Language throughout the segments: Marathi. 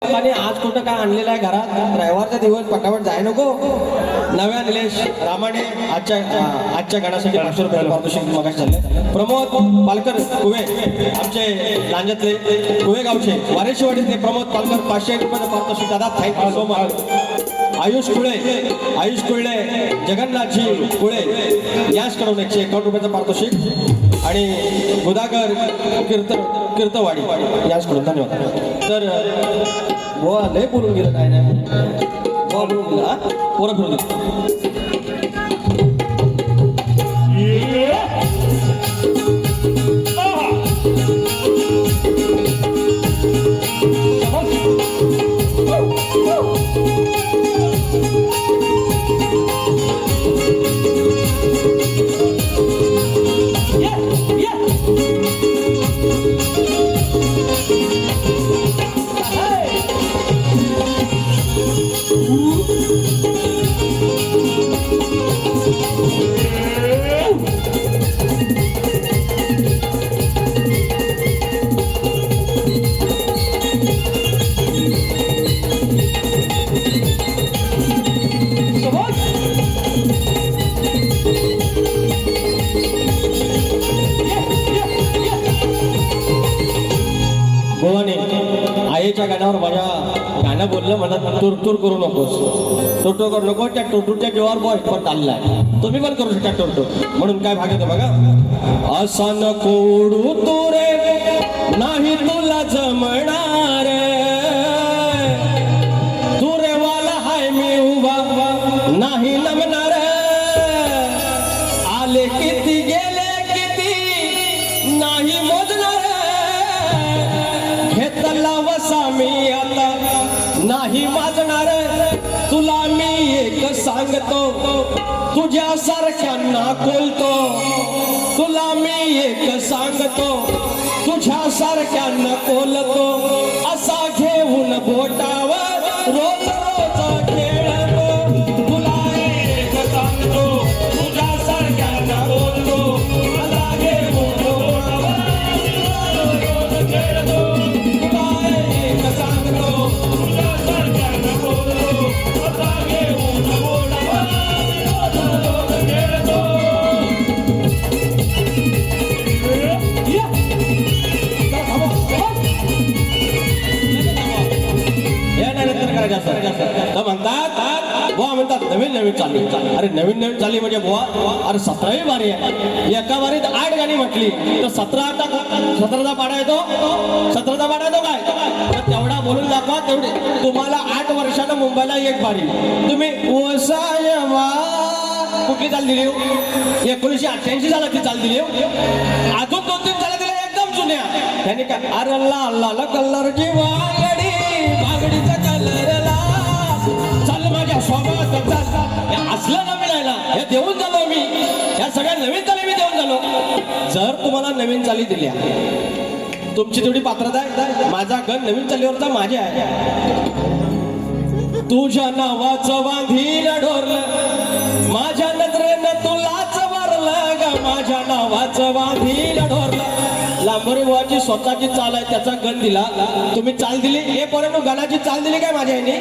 आणि आज कुठं काय आणलेलं आहे घरात? रविवारचा दिवस पटापट जाय नको. नव्या निलेश रामाने आजच्या गाण्यासाठी 500 रुपये पारितोषिक मगाशी झाले. प्रमोद पालकर कुवे आमचे लांजातले कुवे गावचे वारेशीवाडीतले प्रमोद पालकर 500 रुपयाचं पारितोषिक. दादा थँक्यू सो मच. आयुष कुळे जगन्नाथजी कुळे याचकडून 151 रुपयाचं पारितोषिक आणि गुदागर कीर्तवाडी याचकडून धन्यवाद. तर बुवा लय बोलून गेलं काय नाही बुवा बोलून गेला पोरं फिरून आईच्या गाण्यावर माझ्या गाणं बोललं मला तुरतुर करू नकोस. टोटो करू नको. त्या टोटूच्या जीवावर बॉय पण चाललाय. तुम्ही पण करू शकता टोटो. म्हणून काय भाग येतो बघा. असा नको उडू तू रे नाही तुला जमणार. तू रे वाला हाय मी उभा नाही नमणार. आले किती गेले किती नाही मोजणार. घेतला वसा मी आता नाही वाजणार. तुला मी एक सांगतो तुझ्यासारख्यांना बोलतो. तुला मी एक सांगतो तुझ्यासारख्यांना बोलतो. असा घेऊन बोटावर रोज रोज खेळतो. तुला एक सांगतो तुझ्यासारख्यांना बोलतो. असा घेऊन बोटावर रोज खेळतो. म्हणतात नवीन चालली. अरे नवीन चालली म्हणजे बुवा अरे 17वी वारी आहे. एका वारीत 8 गाणी म्हटली तर 17चा पाडा येतो. 17चा पाडा येतो काय तर तेवढा बोलून दाखवा. तेवढे तुम्हाला 8 वर्षानं मुंबईला एक बारी. तुम्ही कुठली चाल दिली? 1988 साला ती चाल दिली. अजून 2-3 चाल दिल्या एकदम जुन्या. त्यांनी काय अरे लाल कलर जी वागडी बागडीचा कलरला चाल माझ्या सोबत चाल असलं ना मिळायला हे देऊन झालो मी. या सगळ्या नवीन चाली मी देऊन झालो. जर तुम्हाला नवीन चाली दिल्या तुमची तेवढी पात्रता आहे. माझा गण नवीन चालीवरचा माझे आहे. तुझ्या नावाचं वांधील ढोरलं माझ्या नजरेनं तुलाच मारलं ग. माझ्या नावाचं वांधील ढोरलं. लांबोरी बुवाची स्वतःची चाल आहे त्याचा गण दिला. तुम्ही चाल दिली हे पोरांनो गाण्याची चाल दिली काय माझ्या आईने?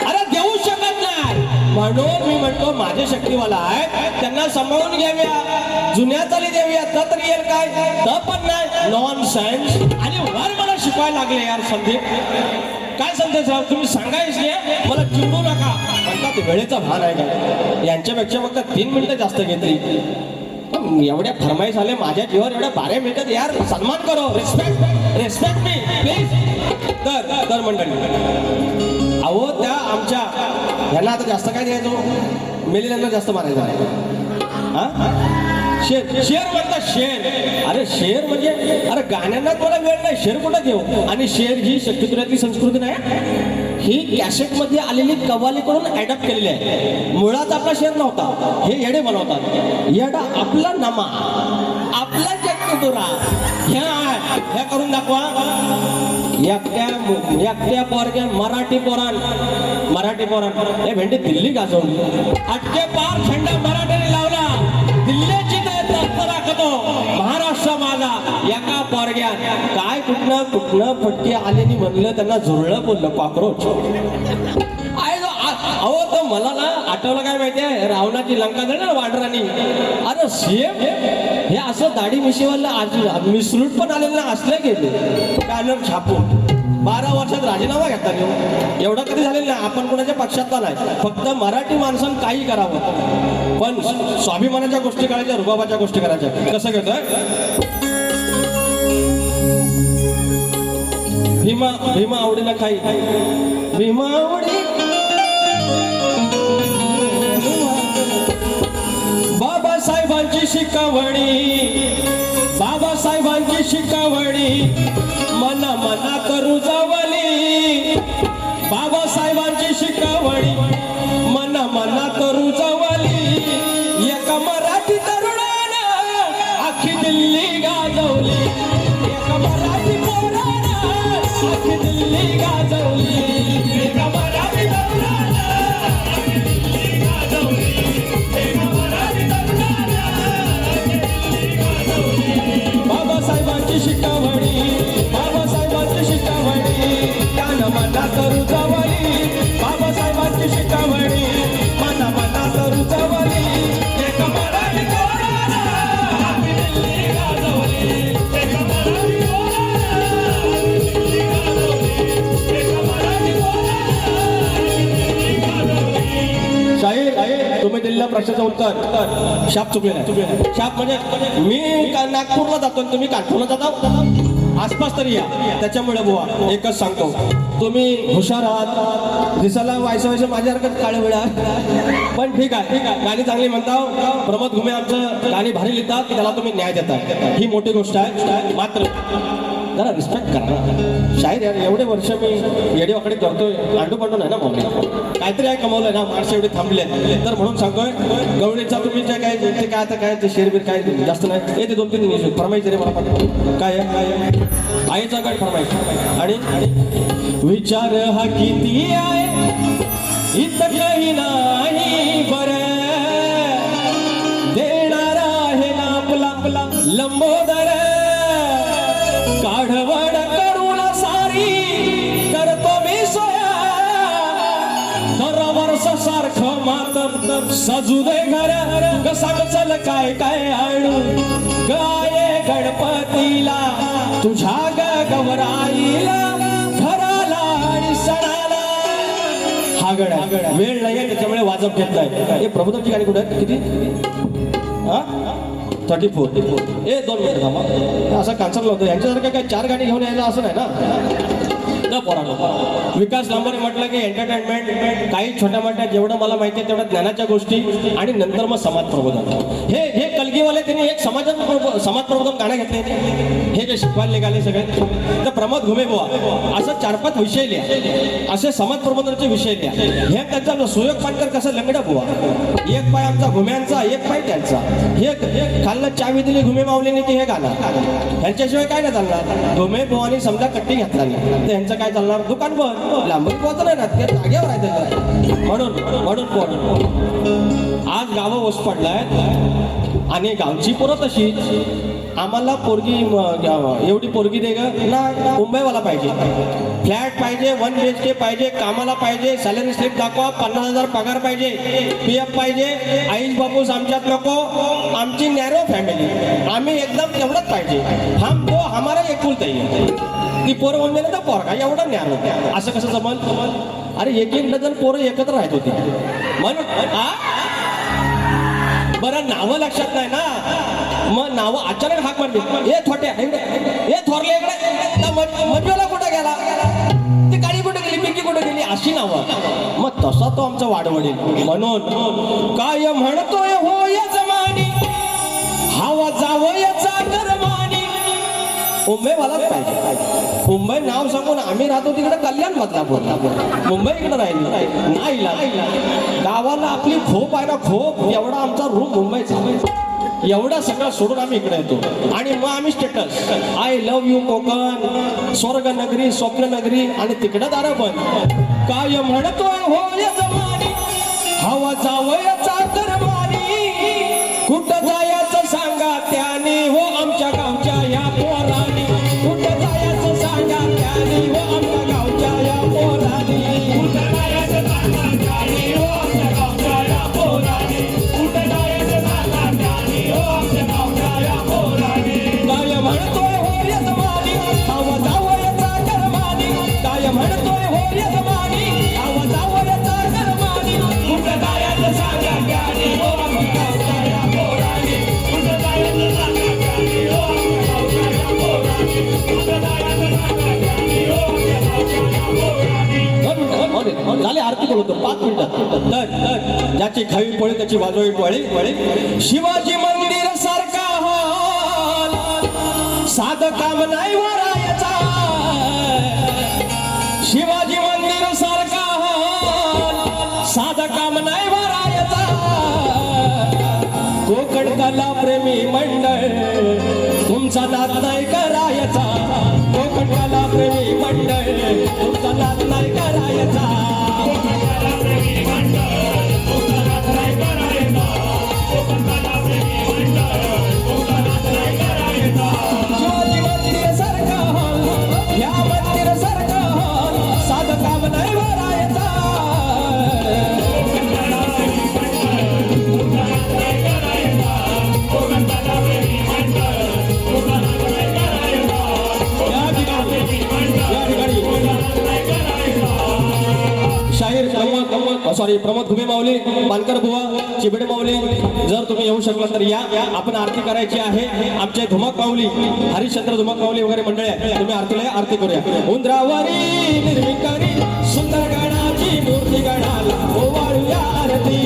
अरे देऊ शकत नाही. म्हणून मी म्हणतो माझे शक्तीवाला आहे त्यांना सांभाळून घ्याव्या. जुन्या चाली द्याव्या तर येईल काय तर पण नाही. नॉन सायन्स आणि वर मला शिकवायला लागले यार संदीप. काय संदेश तुम्ही सांगायच नाही मला चिडू नका म्हणतात. वेळेचा भान आहे का? यांच्यापेक्षा फक्त 3 मिनिटं जास्त घेतली. एवढ्या फरमाईश आले माझ्या जीवावर. एवढ्या 12 मिनिटात यार सन्मान करो. Respect me please. तर मंडळी अहो त्या आमच्या ह्याला आता जास्त काय द्यायचो मेलेल्यांना जास्त मारायचं आहे. शेर म्हणतात शेर. अरे शेर म्हणजे अरे गाण्यांना थोडा वेळ नाही. शेर कुठं घेऊ? आणि शेर ही शक्तिपुरातली संस्कृती नाही. ही कॅसेट मध्ये आलेली कव्वाली करून ऍडॉप्ट केलेली आहे. मुळात आपला शेर नव्हता. हे येडे बनवतात. येडा आपला नमा आपला शक्तिपुरा ह्या करून दाखवा. एकट्या पोरग्या मराठी पोरान हे भेंडी दिल्ली गाजवली. अटके पार झेंडा मराठीने लावला. दिल्लीची राखतो महाराष्ट्र माझा. एका पोरग्यात काय कुठनं कुठनं फटके आलेली म्हणलं त्यांना झुरळं बोललं कॉक्रोच. अहो तर मला ना आठवलं काय माहितीये, रावणाची लंका झाली ना वानरांनी. अरे सेम हे असं दाढी मिशीवाला आज मिसरूट पण आलेलं ना असले गेले बॅनर छापून. 12 वर्षात राजीनामा घेता येऊ एवढं कधी झालेलं नाही. आपण कोणाच्या पक्षातला नाही, फक्त मराठी माणसानं काही करावं पण स्वाभिमानाच्या गोष्टी करायच्या, रुबाबाच्या गोष्टी करायच्या. कसं घेतोय भीमा भीमा आवडीला काही भीमा आवडी बाबासाहेबांची शिकवणी, बाबासाहेबांची शिकवणी मना मना करू जवली. बाबासाहेबांची शिकवणी मना मना करू जवली. एका मराठी तरुणानं अख्खी दिल्ली गाजवली. एका मराठी पोरानं अख्खी दिल्ली गाजवली. एका मराठी तरुणानं अख्खी दिल्ली गाजवली. एका मराठी तरुणानं बाबासाहेबांची शिकवणी, बाबासाहेबांची शिकवणी त्यानं मना करू जवली. बाबासाहेबांची शिकवणी मना मना करू जवली. एका मराठी पोरानं अख्खी दिल्ली गाजवली. एका मराठी पोरानं अख्खी दिल्ली गाजवली. एका मराठी पोरानं अख्खी दिल्ली गाजवली. शाहीर तुम्ही दिलेल्या प्रश्नाचं उत्तर शाप चुकलेला आहे. शाप म्हणजे मी नागपूरला जातो आणि तुम्ही कानपूरला जाता, आसपास तरी या. त्याच्यामुळे बुवा एकच सांगतो, तुम्ही हुशार आहात, दिसायला व्हायचं माझ्या हरकत काळे वेळा पण ठीक आहे. गाणी चांगली म्हणता. प्रमोद घुमे आमचं गाणी भारी लिहितात, त्याला तुम्ही न्याय देता, ही मोठी गोष्ट आहे. मात्र जरा रिस्पेक्ट करा. शाहीर यार एवढे वर्ष मी येडीवाकडे करतोय, अंडू पंडू नाही ना मम्मी, काहीतरी आहे कमवलंय ना, माणसं एवढे थांबले. तर म्हणून सांगतोय गवळीचा तुम्ही जे काय ते काय आता काय ते शेरबीर काय जास्त नाही, हे ते 2-3 फरमाईश रे मला पाठव. काय आहे आईचा गट फरमाईश. आणि विचार हा किती आहे इथं काही नाही बरं, देणारा आहे ना आपला लंबोदर. काढवड करून सारी करतो मी सोया, दर वर्ष सारखं मातर सजू दे घर. कसा चल काय काय आणू गाये गणपतीला तुझ्या गवराईला घराला आणि सणाला. हा गड वेळ नाही त्याच्यामुळे वाजप घेत नाही. हे प्रभुदेवची गाणी कुठे आहेत किती 34. 2 मिनिट थांबा, असं कॅन्सल होतं. यांच्यासारखं काय 4 गाणी घेऊन यायचं असं नाही ना पोरांनो. विकास लांबरे म्हटलं की एंटरटेनमेंट काही छोट्या मोठ्या जेवढं मला माहिती आहे तेवढ्या ज्ञानाच्या गोष्टी आणि नंतर मग समाज प्रबोधन. हे कलगीवाले त्यांनी एक समाज प्रबोधन गाणं घेतले, हे जे शिकवायला निघाले सगळे. तर प्रमोद घुमे बुवा असं 4-5 विषय लिहा, असे समाज प्रबोधनाचे विषय लिहा. हे त्यांचा सुयोग पानकर कसं लंगडा बुवा, एक पाय आमचा घुम्यांचा एक पाय त्यांचा. हे खाल्लं चावी दिली घुमे मावलीने की हे गाणं, ह्यांच्याशिवाय काय नाही चालणार. घुमे बुवानी समजा कट्टी घेतला नाही तर ह्यांचं काय चालणार, दुकान बंद, लांबून पोहोच नाही ना, त्या जागेवर आहे. म्हणून आज गावं ओस पडलाय आणि गावची पोरं तशी. आम्हाला पोरगी एवढी पोरगी दे ना, मुंबईवाला पाहिजे, फ्लॅट पाहिजे, 1 BHK पाहिजे, कामाला पाहिजे, सॅलरी स्लिप दाखवा, 50,000 पगार पाहिजे, PF पाहिजे, आईस बापूस आमच्यात नको, आमची नॅरो फॅमिली, आम्ही एकदम तेवढंच पाहिजे. हम तो हमारा एकुलता ही. ती पोरं म्हणले ना तर पोरगा एवढं नॅरो, असं कसं जमल. अरे 1-1 डझन पोरं एकत्र राहत होती म्हणून. बरं नावं लक्षात नाही ना, मग नावं अचानक हाक मारली, हे थोट्या हे थोरले इकडे, मजूला कुठं गेला, ती काळी कुठे गेली, पिंकी कुठे गेली, अशी नावं. मग तसा तो आमचा वाडवडील. म्हणून काय म्हणतोय हो या जमानी, हवा जावं याचा गरमानी. मुंबईवालाच पाहिजे. मुंबई नाव सांगून आम्ही राहतो तिकडे कल्याण बदलापूर, मुंबई इकडे राहिली नाही. गावाला आपली खोप आहे ना, खोप एवढा आमचा रूम मुंबईचा, एवढा सगळं सोडून आम्ही इकडे येतो. आणि मग आम्ही status I love you Konkan, स्वर्ग नगरी, स्वप्न नगरी, आणि तिकडं दार पण. काय म्हणतोय हो या जमानी, हवा जावयाचा गरमानी. कुठं जायचं सांगा त्याने हो आमच्या गावच्या या पोरांनी, कुठं जायचं झाले आरती बोलवतो 5 मिनिटात. तर ज्याची खावी पोळी त्याची वाजवावी टोळी. शिवाजी मंदिर सारखा हॉल साधं काम नाही वरायचा. शिवाजी मंदिर सारखा हॉल साधं काम नाही वरायचा. कोकण कला प्रेमी मंडळ तुमचा नाद नाही करायचा. कोकण कला प्रेमी मंडळ तुमचा नाद नाही करायचा. शिवाजी मंदिर सारखा हॉल या मंदिर सारखा हॉल साधं काम नाही वरायचा. शाहीर प्रमोद घुमे माऊली, पानकर बुवा, चिबडे माऊली, जर तुम्ही येऊ शकला तर या. आपण आरती करायची आहे. आमचे धुमक माऊली, हरिश्चंद्र धुमक माऊली वगैरे मंडळी आहे. तुम्ही आरतीला आरती करूया. उंदरावरी निर्विकारी सुंदर गणाची मूर्ती गणाला ओवाळूया आरती.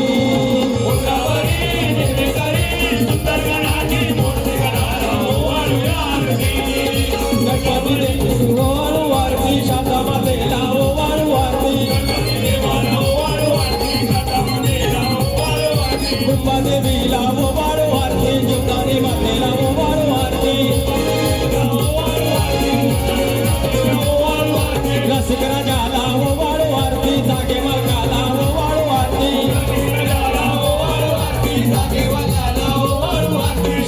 गणपती देवी ओवाळू आरती. शारदा मातेला ओवाळू आरती. कुंभा देवीला ओवाळू आरती. जीवदानी मातेला ओवाळू आरती. रसिक राजाला ओवाळू आरती. जागे मार्गाला ओवाळू आरती.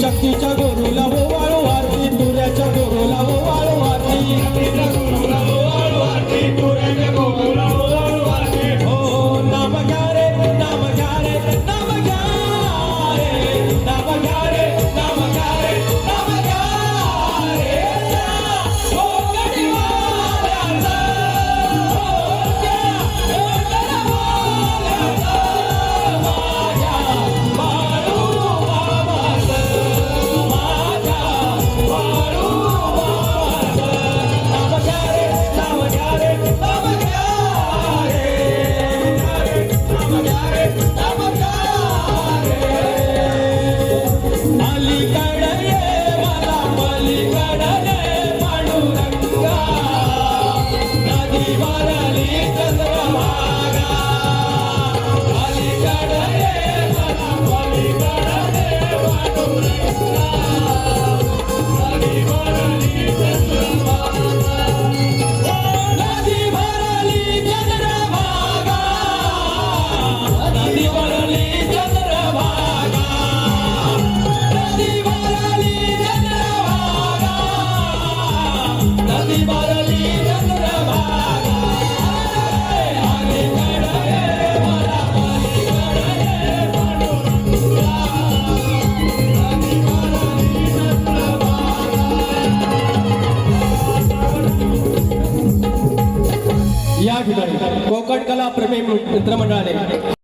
शक्तीच्या गुरुला ओवाळू आरती. तुऱ्याच्या गुरुला ओवाळू आरती. हो नाम घ्या रे नाम घ्या रे नाम घ्या रे नाम घ्या रे नाम घ्या रे नाम घ्या रे. हो गडीवाल्याचा हो घ्या गडीवाल्याचा माझ्या बाळू बाबाचं माझ्या बाळू बाबाचं. नाम घ्या रे नाम घ्या रे नाम घ्या रे नाम घ्या रे नाम घ्या रे. अलीकडे ये मला पलीकडे ये पांडुरंगा. नदी वारली चंद्रभागा. अलीकडे ये मला पलीकडे ये पांडुरंगा. नदी वारली चंद्रभागा. नदी भरली चंद्रभागा. नदी भरली चंद्रभागा. नदी भरली चंद्रभागा. नदी भरली चंद्रभागा. अलीकडे ये मला पलीकडे ये पांडुरंगा. नदी भरली चंद्रभागा. या ठिकाणी कोकण कला प्रेमी मित्रमंडळाने